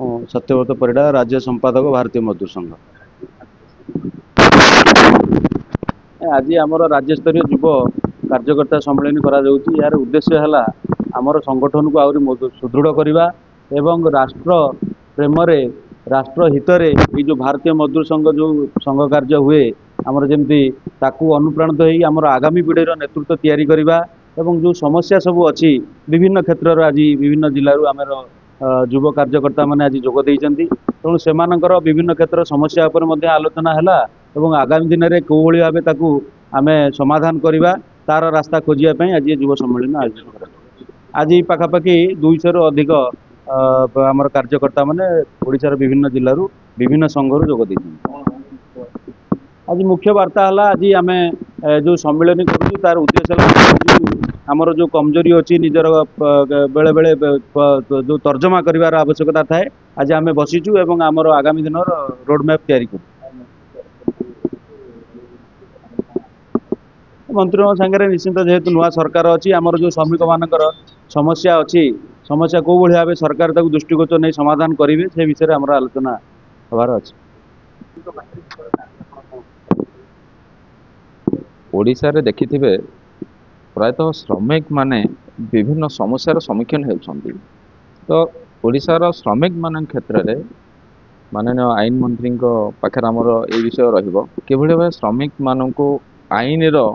सत्यव्रत परिडा, राज्य संपादक, भारतीय मजदूर संघ। आज आमर राज्य स्तरीय युव कार्यकर्ता सम्मेलन यार उद्देश्य है आमर संगठन को आहरी सुदृढ़ करने एवं राष्ट्र प्रेम राष्ट्र हितरे ये जो भारतीय मजदूर संघ जो संघ कार्य हुए आमर जमी अनुप्राणित हो आमर आगामी पीढ़ी नेतृत्व तैयारी करवा एवं जो समस्या सब अच्छी विभिन्न क्षेत्र आज विभिन्न जिलूर आम युव कार्यकर्ता मैंने आज जोगदे तेणु से विभिन्न क्षेत्र समस्या उपर आलोचना है एवं आगामी दिन में कौ भाव ताकू आम समाधान करवा तार रास्ता खोजापी आज युव सम्मेलन आयोजन आज पाखापाखि 200 रु अधिक आमर कार्यकर्ता मैंने ओडिशार विभिन्न जिलूर विभिन्न संघर जोगदे आज मुख्य वार्ता है आज आम जो सम्मेलन करूँ तार उद्देश्य आमर जो कमजोरी अच्छी निजर बेले बेले जो तर्जमा करार आवश्यकता थाए आज आम बसीचु एवं आमर आगामी दिन रोडमैप तैयारी कर मंत्री सांगे निश्चिंत जेहेतु नुआ सरकार अच्छी आमर जो श्रमिक मानकर समस्या अच्छी समस्या कौ भाव सरकार दृष्टिगोचर नहीं समाधान करेंगे से विषय में आमर आलोचना हबार अच्छी। ओडिशा रे देखिथिबे प्रायतः श्रमिक माने विभिन्न समस्यार सम्मुखीन होउछन्ति तो ओडिशार श्रमिक मान क्षेत्र में माननीय आईन मंत्री पाखे आमर ये विषय रहिबो किभଳି भाबे श्रमिक माननको आईन रो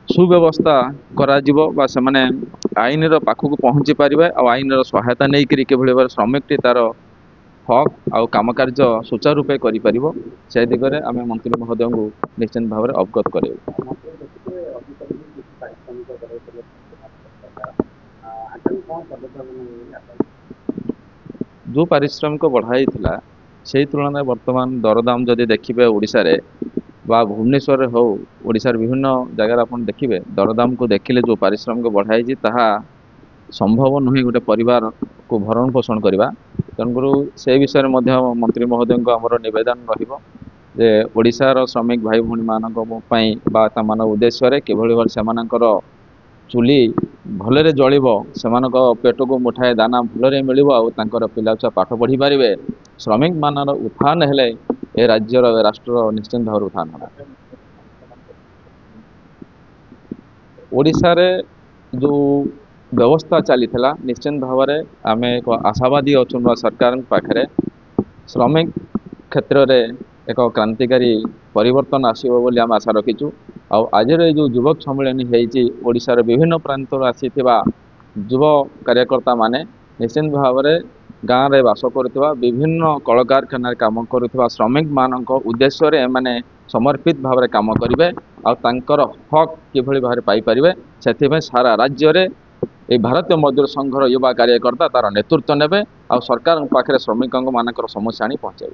सुव्यवस्था करा जिवो बा से माने आईन रो पाखକୁ पहुँची पारिबे आ आईन रो सहायता नै करी किभଳି भाबे श्रमिक टी तार हक आ काम कार्य सुचारू रूपे करि परिबो से दिगरे आमे मंत्री महोदय को निश्चित भाव में अवगत करेबो। जो पारिश्रमिक बढ़ाई से तुलन में वर्तमान दरदाम जदि देखिए ओडिशा रे बा भुवनेश्वर हो ओडिशार विभिन्न जगार आप देखिए दरदाम को देखिले जो पारिश्रमिक बढ़ाई ताहा संभव नुहे गोटे परिवार को भरण पोषण करवा तेणुकु से विषय में मंत्री महोदय को आमर नवेदन रे ओडिशार श्रमिक भाई भौणी मान उद्देश्य किभଳି भाबे सेमानकर चुली भलरे जलिब से पेट को मुठाए दाना भलरे मिलिब आ पिला छुआ पाठ पढ़ी पारे श्रमिक मानर उत्थान हेले ए राज्यर राष्ट्र निश्चित भाव उत्थान होगा। ओडिशा रे जो व्यवस्था चली निश्चित भाव में आम एक आशावादी अच्छु सरकार पाखे श्रमिक क्षेत्र में एक क्रांतिकारी परिवर्तन आसो बोली आम आशा रखीचु। आज जो युवक सम्मेलन होती ओडिशार विभिन्न प्रांत आसी युव कार्यकर्ता माने निश्चित भाव में गाँव में बास करुवा विभिन्न कल कारखाना काम करुवा श्रमिक मान उद्देश्य माने समर्पित भाव में काम करेंगे आर हक किभଳି भाव पाइपर से सारा राज्य में ये भारतीय मजदूर संघर युवा कार्यकर्ता तार नेतृत्व नेबे आ सरकार पाखे श्रमिकों मानकर समस्या आनी पहुँचे।